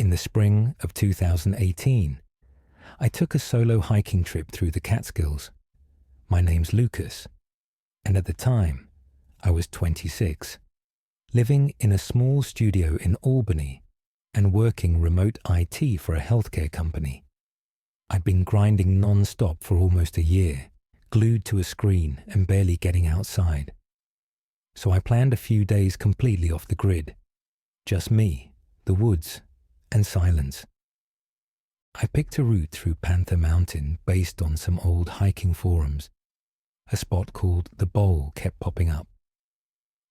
in the spring of 2018, I took a solo hiking trip through the Catskills. My name's Lucas, and at the time, I was 26, living in a small studio in Albany and working remote IT for a healthcare company. I'd been grinding non-stop for almost a year, glued to a screen and barely getting outside. So I planned a few days completely off the grid. Just me, the woods, and silence. I picked a route through Panther Mountain based on some old hiking forums. A spot called The Bowl kept popping up.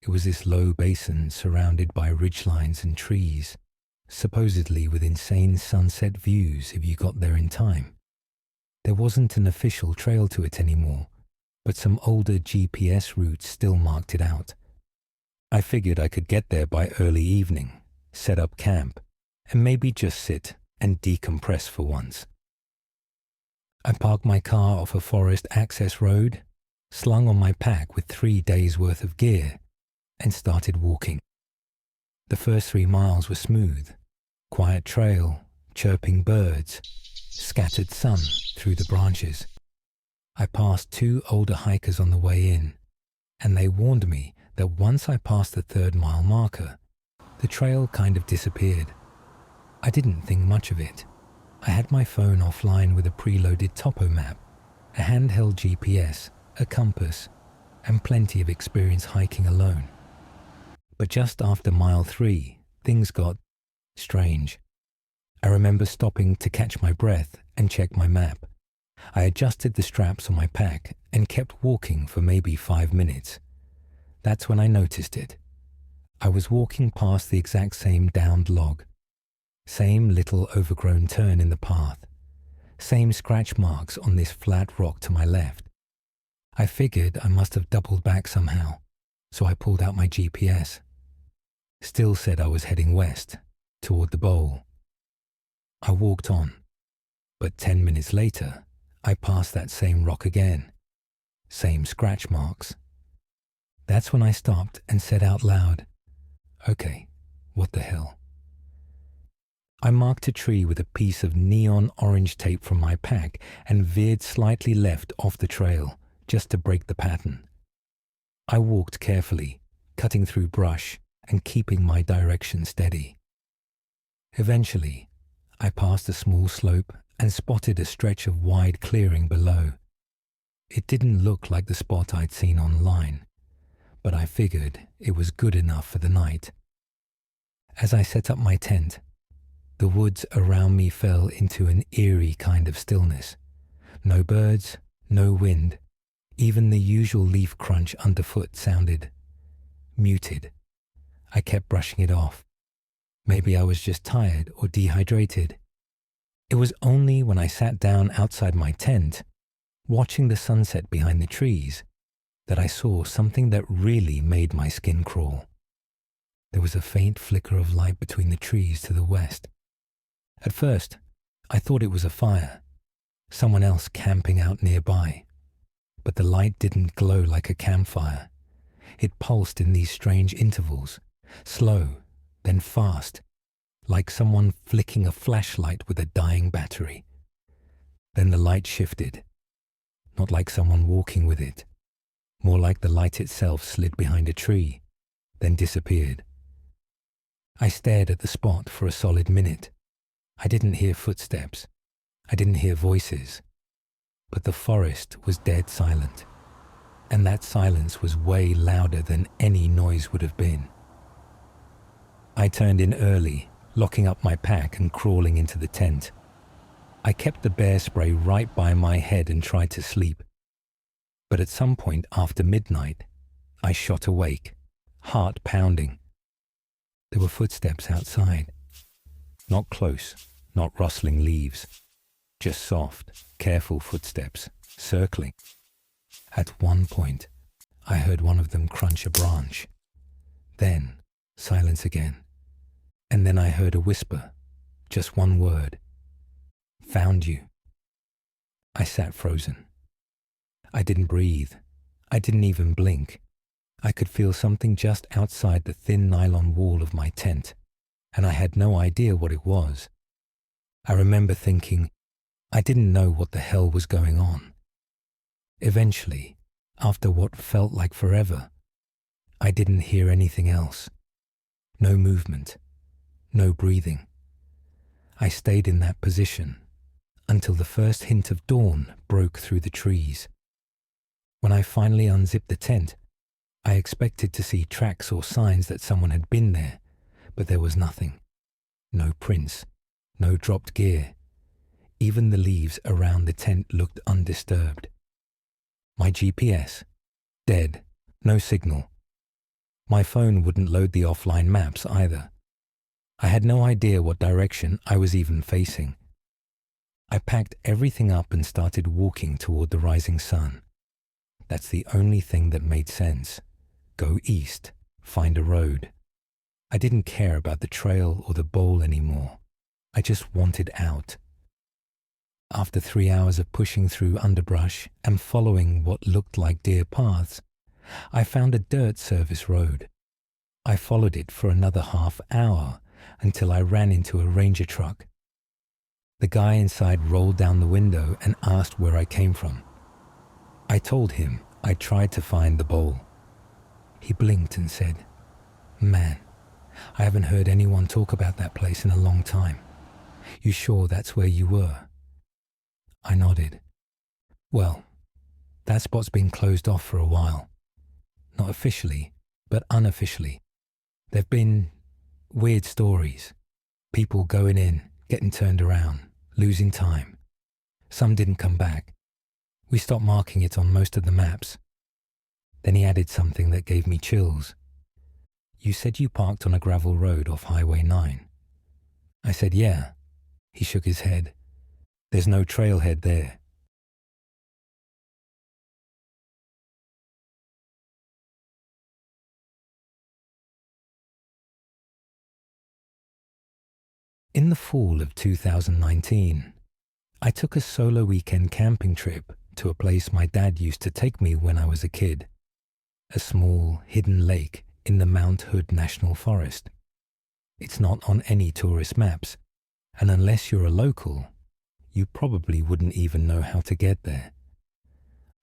It was this low basin surrounded by ridgelines and trees, supposedly with insane sunset views if you got there in time. There wasn't an official trail to it anymore, but some older GPS routes still marked it out. I figured I could get there by early evening, set up camp, and maybe just sit and decompress for once. I parked my car off a forest access road, slung on my pack with 3 days' worth of gear, and started walking. The first 3 miles were smooth, quiet trail, chirping birds, scattered sun through the branches. I passed 2 older hikers on the way in, and they warned me that once I passed the 3rd mile marker, the trail kind of disappeared. I didn't think much of it. I had my phone offline with a preloaded topo map, a handheld GPS, a compass, and plenty of experience hiking alone. But just after mile 3, things got strange. I remember stopping to catch my breath and check my map. I adjusted the straps on my pack and kept walking for maybe 5 minutes. That's when I noticed it. I was walking past the exact same downed log, same little overgrown turn in the path, same scratch marks on this flat rock to my left. I figured I must have doubled back somehow, so I pulled out my GPS. Still said I was heading west, toward the bowl. I walked on, but 10 minutes later, I passed that same rock again, same scratch marks. That's when I stopped and said out loud, "Okay, what the hell?" I marked a tree with a piece of neon orange tape from my pack and veered slightly left off the trail, just to break the pattern. I walked carefully, cutting through brush and keeping my direction steady. Eventually, I passed a small slope and spotted a stretch of wide clearing below. It didn't look like the spot I'd seen online, but I figured it was good enough for the night. As I set up my tent, the woods around me fell into an eerie kind of stillness. No birds, no wind. Even the usual leaf crunch underfoot sounded muted. I kept brushing it off. Maybe I was just tired or dehydrated. It was only when I sat down outside my tent, watching the sunset behind the trees, that I saw something that really made my skin crawl. There was a faint flicker of light between the trees to the west. At first, I thought it was a fire, someone else camping out nearby. But the light didn't glow like a campfire. It pulsed in these strange intervals, slow, then fast, like someone flicking a flashlight with a dying battery. Then the light shifted, not like someone walking with it, more like the light itself slid behind a tree, then disappeared. I stared at the spot for a solid minute. I didn't hear footsteps. I didn't hear voices. But the forest was dead silent, and that silence was way louder than any noise would have been. I turned in early, locking up my pack and crawling into the tent. I kept the bear spray right by my head and tried to sleep. But at some point after midnight, I shot awake, heart pounding. There were footsteps outside. Not close, not rustling leaves. Just soft, careful footsteps, circling. At one point, I heard one of them crunch a branch. Then, silence again. And then I heard a whisper, just one word. "Found you." I sat frozen. I didn't breathe. I didn't even blink. I could feel something just outside the thin nylon wall of my tent, and I had no idea what it was. I remember thinking, I didn't know what the hell was going on. Eventually, after what felt like forever, I didn't hear anything else. No movement, no breathing. I stayed in that position until the first hint of dawn broke through the trees. When I finally unzipped the tent, I expected to see tracks or signs that someone had been there, but there was nothing. No prints, no dropped gear. Even the leaves around the tent looked undisturbed. My GPS, dead, no signal. My phone wouldn't load the offline maps either. I had no idea what direction I was even facing. I packed everything up and started walking toward the rising sun. That's the only thing that made sense. Go east, find a road. I didn't care about the trail or the bowl anymore. I just wanted out. After 3 hours of pushing through underbrush and following what looked like deer paths, I found a dirt service road. I followed it for another half hour until I ran into a ranger truck. The guy inside rolled down the window and asked where I came from. I told him I tried to find the bowl. He blinked and said, "Man, I haven't heard anyone talk about that place in a long time. You sure that's where you were?" I nodded. "Well, that spot's been closed off for a while. Not officially, but unofficially. There've been weird stories. People going in, getting turned around, losing time. Some didn't come back. We stopped marking it on most of the maps." Then he added something that gave me chills. "You said you parked on a gravel road off Highway 9. I said, "Yeah." He shook his head. "There's no trailhead there." In the fall of 2019, I took a solo weekend camping trip to a place my dad used to take me when I was a kid, a small, hidden lake in the Mount Hood National Forest. It's not on any tourist maps, and unless you're a local, you probably wouldn't even know how to get there.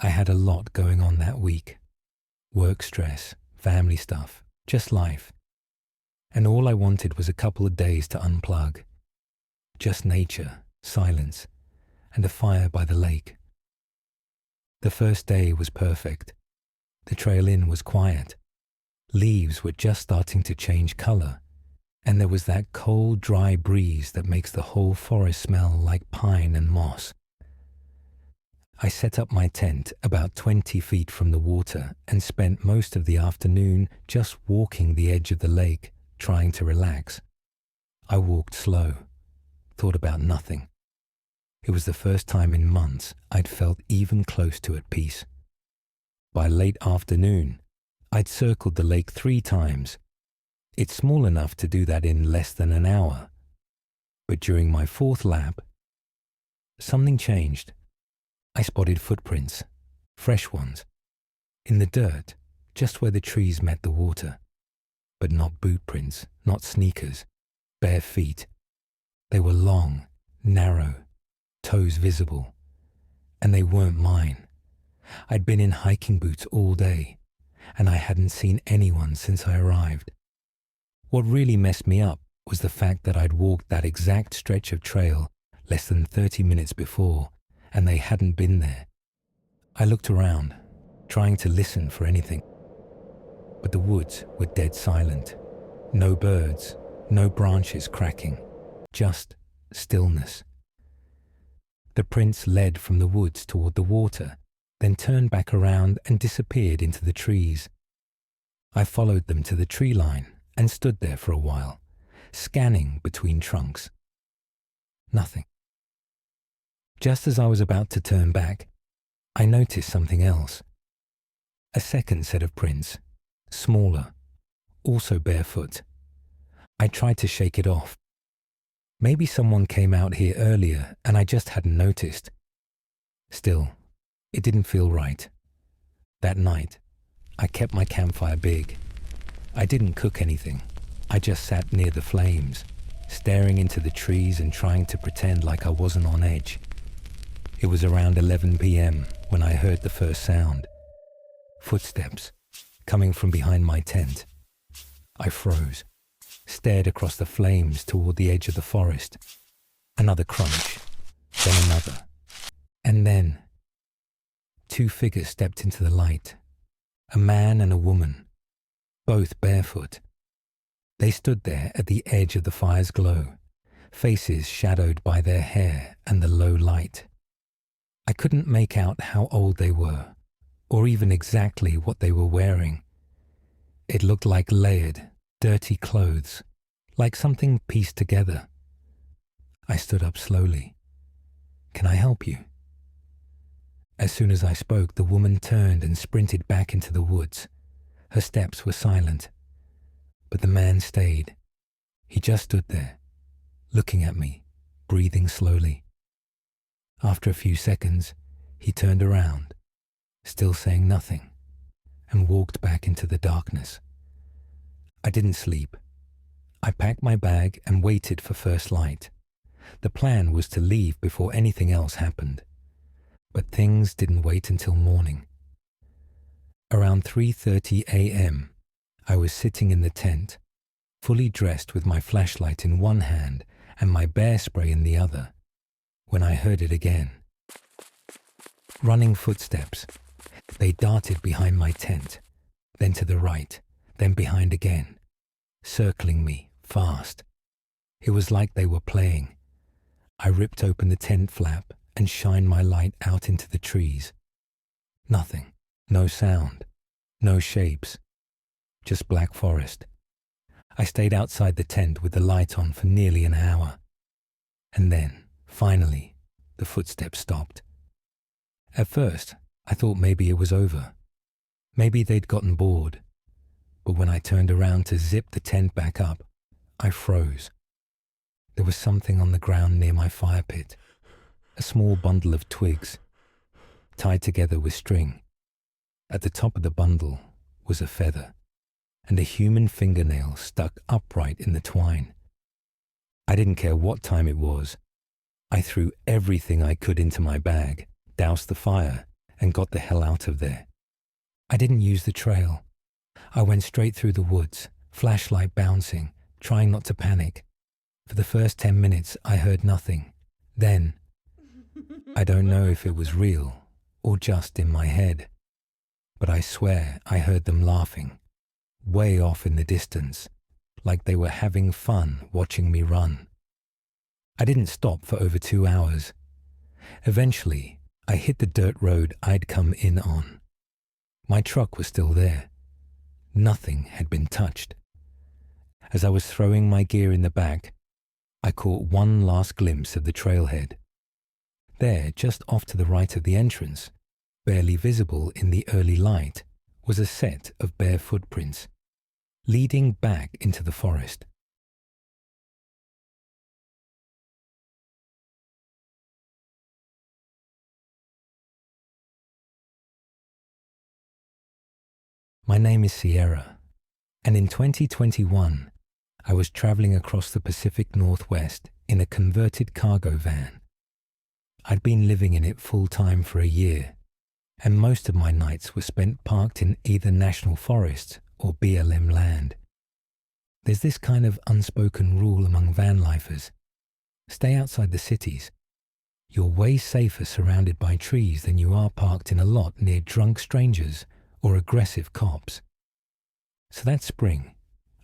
I had a lot going on that week. Work stress, family stuff, just life. And all I wanted was a couple of days to unplug. Just nature, silence, and a fire by the lake. The first day was perfect. The trail in was quiet. Leaves were just starting to change color, and there was that cold, dry breeze that makes the whole forest smell like pine and moss. I set up my tent about 20 feet from the water and spent most of the afternoon just walking the edge of the lake, trying to relax. I walked slow, thought about nothing. It was the first time in months I'd felt even close to at peace. By late afternoon, I'd circled the lake 3 times. It's small enough to do that in less than an hour. But during my 4th lap, something changed. I spotted footprints, fresh ones, in the dirt, just where the trees met the water. But not boot prints, not sneakers, bare feet. They were long, narrow, toes visible, and they weren't mine. I'd been in hiking boots all day, and I hadn't seen anyone since I arrived. What really messed me up was the fact that I'd walked that exact stretch of trail less than 30 minutes before, and they hadn't been there. I looked around, trying to listen for anything, but the woods were dead silent. No birds, no branches cracking, just stillness. The prints led from the woods toward the water, then turned back around and disappeared into the trees. I followed them to the tree line and stood there for a while, scanning between trunks. Nothing. Just as I was about to turn back, I noticed something else. A second set of prints, smaller, also barefoot. I tried to shake it off. Maybe someone came out here earlier and I just hadn't noticed. Still, it didn't feel right. That night, I kept my campfire big. I didn't cook anything, I just sat near the flames, staring into the trees and trying to pretend like I wasn't on edge. It was around 11 p.m. when I heard the first sound. Footsteps, coming from behind my tent. I froze, stared across the flames toward the edge of the forest. Another crunch, then another. And then, two figures stepped into the light. A man and a woman, both barefoot. They stood there at the edge of the fire's glow, faces shadowed by their hair and the low light. I couldn't make out how old they were, or even exactly what they were wearing. It looked like layered, dirty clothes, like something pieced together. I stood up slowly. "Can I help you?" As soon as I spoke, the woman turned and sprinted back into the woods. Her steps were silent. But the man stayed. He just stood there, looking at me, breathing slowly. After a few seconds, he turned around, still saying nothing, and walked back into the darkness. I didn't sleep. I packed my bag and waited for first light. The plan was to leave before anything else happened. But things didn't wait until morning. Around 3:30 a.m., I was sitting in the tent, fully dressed with my flashlight in one hand and my bear spray in the other, when I heard it again. Running footsteps. They darted behind my tent, then to the right, then behind again, circling me fast. It was like they were playing. I ripped open the tent flap and shined my light out into the trees. Nothing, no sound, no shapes, just black forest. I stayed outside the tent with the light on for nearly an hour. And then, finally, the footsteps stopped. At first, I thought maybe it was over. Maybe they'd gotten bored. But when I turned around to zip the tent back up, I froze. There was something on the ground near my fire pit, a small bundle of twigs, tied together with string. At the top of the bundle was a feather, and a human fingernail stuck upright in the twine. I didn't care what time it was. I threw everything I could into my bag, doused the fire, and got the hell out of there. I didn't use the trail. I went straight through the woods, flashlight bouncing, trying not to panic. For the first 10 minutes, I heard nothing. Then, I don't know if it was real or just in my head, but I swear I heard them laughing, way off in the distance, like they were having fun watching me run. I didn't stop for over 2 hours. Eventually, I hit the dirt road I'd come in on. My truck was still there. Nothing had been touched. As I was throwing my gear in the back, I caught one last glimpse of the trailhead. There, just off to the right of the entrance, barely visible in the early light, was a set of bare footprints, leading back into the forest. My name is Sierra, and in 2021, I was traveling across the Pacific Northwest in a converted cargo van. I'd been living in it full-time for a year, and most of my nights were spent parked in either national forest or BLM land. There's this kind of unspoken rule among van lifers. Stay outside the cities. You're way safer surrounded by trees than you are parked in a lot near drunk strangers or aggressive cops. So that spring,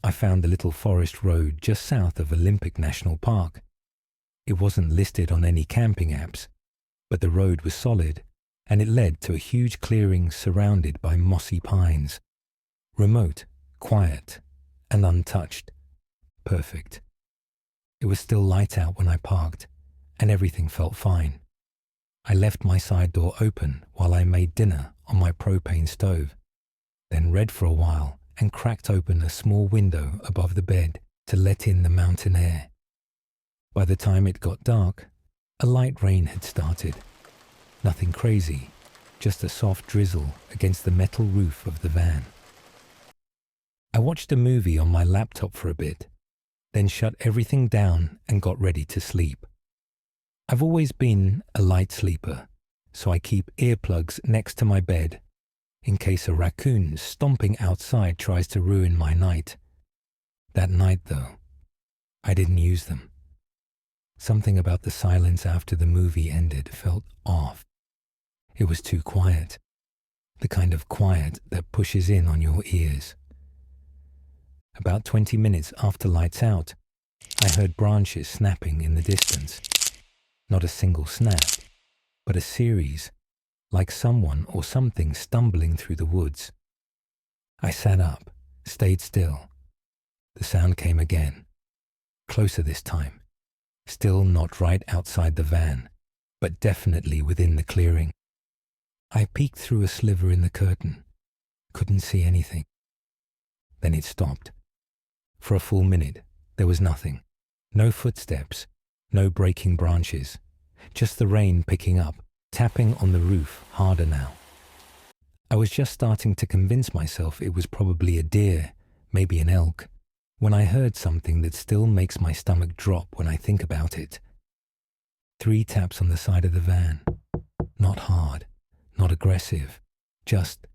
I found the little forest road just south of Olympic National Park. It wasn't listed on any camping apps, but the road was solid, and it led to a huge clearing surrounded by mossy pines. Remote, quiet, and untouched. Perfect. It was still light out when I parked, and everything felt fine. I left my side door open while I made dinner on my propane stove, then read for a while and cracked open a small window above the bed to let in the mountain air. By the time it got dark, a light rain had started. Nothing crazy, just a soft drizzle against the metal roof of the van. I watched a movie on my laptop for a bit, then shut everything down and got ready to sleep. I've always been a light sleeper, so I keep earplugs next to my bed in case a raccoon stomping outside tries to ruin my night. That night, though, I didn't use them. Something about the silence after the movie ended felt off. It was too quiet, the kind of quiet that pushes in on your ears. About 20 minutes after lights out, I heard branches snapping in the distance. Not a single snap, but a series, like someone or something stumbling through the woods. I sat up, stayed still. The sound came again, closer this time, still not right outside the van, but definitely within the clearing. I peeked through a sliver in the curtain, couldn't see anything. Then it stopped. For a full minute, there was nothing. No footsteps, no breaking branches, just the rain picking up, tapping on the roof harder now. I was just starting to convince myself it was probably a deer, maybe an elk, when I heard something that still makes my stomach drop when I think about it. 3 taps on the side of the van. Not hard, not aggressive, just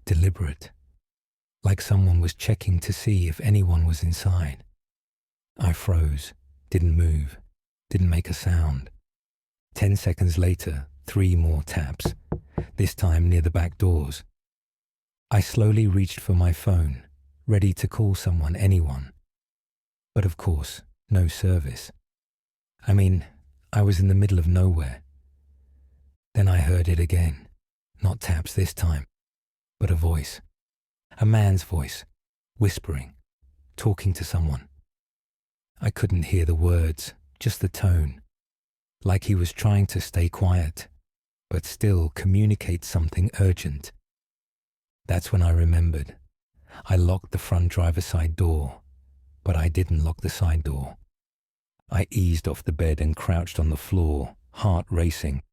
deliberate. Like someone was checking to see if anyone was inside. I froze, didn't move, didn't make a sound. 10 seconds later, 3 more taps, this time near the back doors. I slowly reached for my phone, ready to call someone, anyone. But of course, no service. I mean, I was in the middle of nowhere. Then I heard it again. Not taps this time, but a voice. A man's voice, whispering, talking to someone. I couldn't hear the words, just the tone, like he was trying to stay quiet, but still communicate something urgent. That's when I remembered. I locked the front driver's side door, but I didn't lock the side door. I eased off the bed and crouched on the floor, heart racing.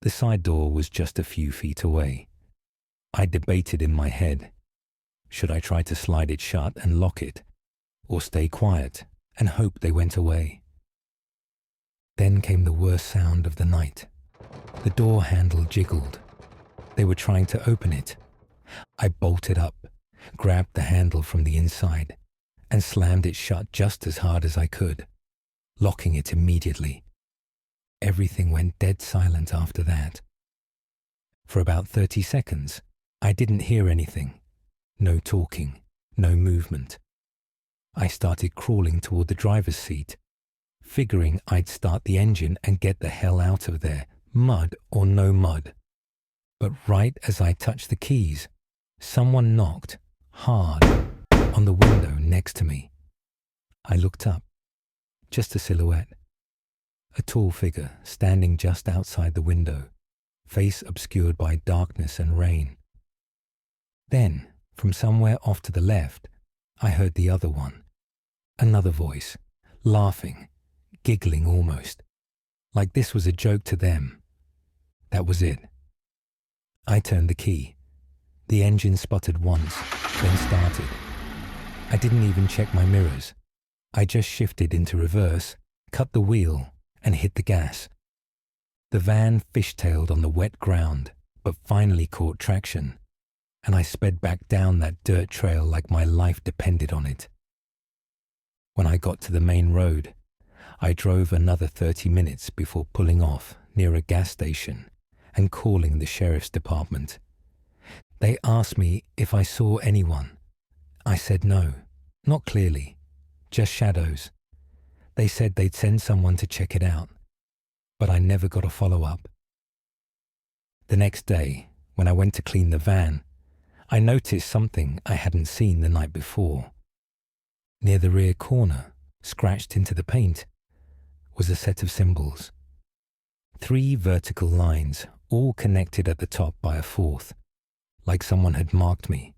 The side door was just a few feet away. I debated in my head. Should I try to slide it shut and lock it, or stay quiet and hope they went away? Then came the worst sound of the night. The door handle jiggled. They were trying to open it. I bolted up, grabbed the handle from the inside, and slammed it shut just as hard as I could, locking it immediately. Everything went dead silent after that. For about 30 seconds, I didn't hear anything. No talking, no movement. I started crawling toward the driver's seat, figuring I'd start the engine and get the hell out of there, mud or no mud. But right as I touched the keys, someone knocked, hard, on the window next to me. I looked up. Just a silhouette. A tall figure standing just outside the window, face obscured by darkness and rain. Then, from somewhere off to the left, I heard the other one. Another voice, laughing, giggling almost, like this was a joke to them. That was it. I turned the key. The engine sputtered once, then started. I didn't even check my mirrors. I just shifted into reverse, cut the wheel, and hit the gas. The van fishtailed on the wet ground, but finally caught traction, and I sped back down that dirt trail like my life depended on it. When I got to the main road, I drove another 30 minutes before pulling off near a gas station and calling the sheriff's department. They asked me if I saw anyone. I said no, not clearly, just shadows. They said they'd send someone to check it out, but I never got a follow-up. The next day, when I went to clean the van, I noticed something I hadn't seen the night before. Near the rear corner, scratched into the paint, was a set of symbols. 3 vertical lines, all connected at the top by a 4th, like someone had marked me.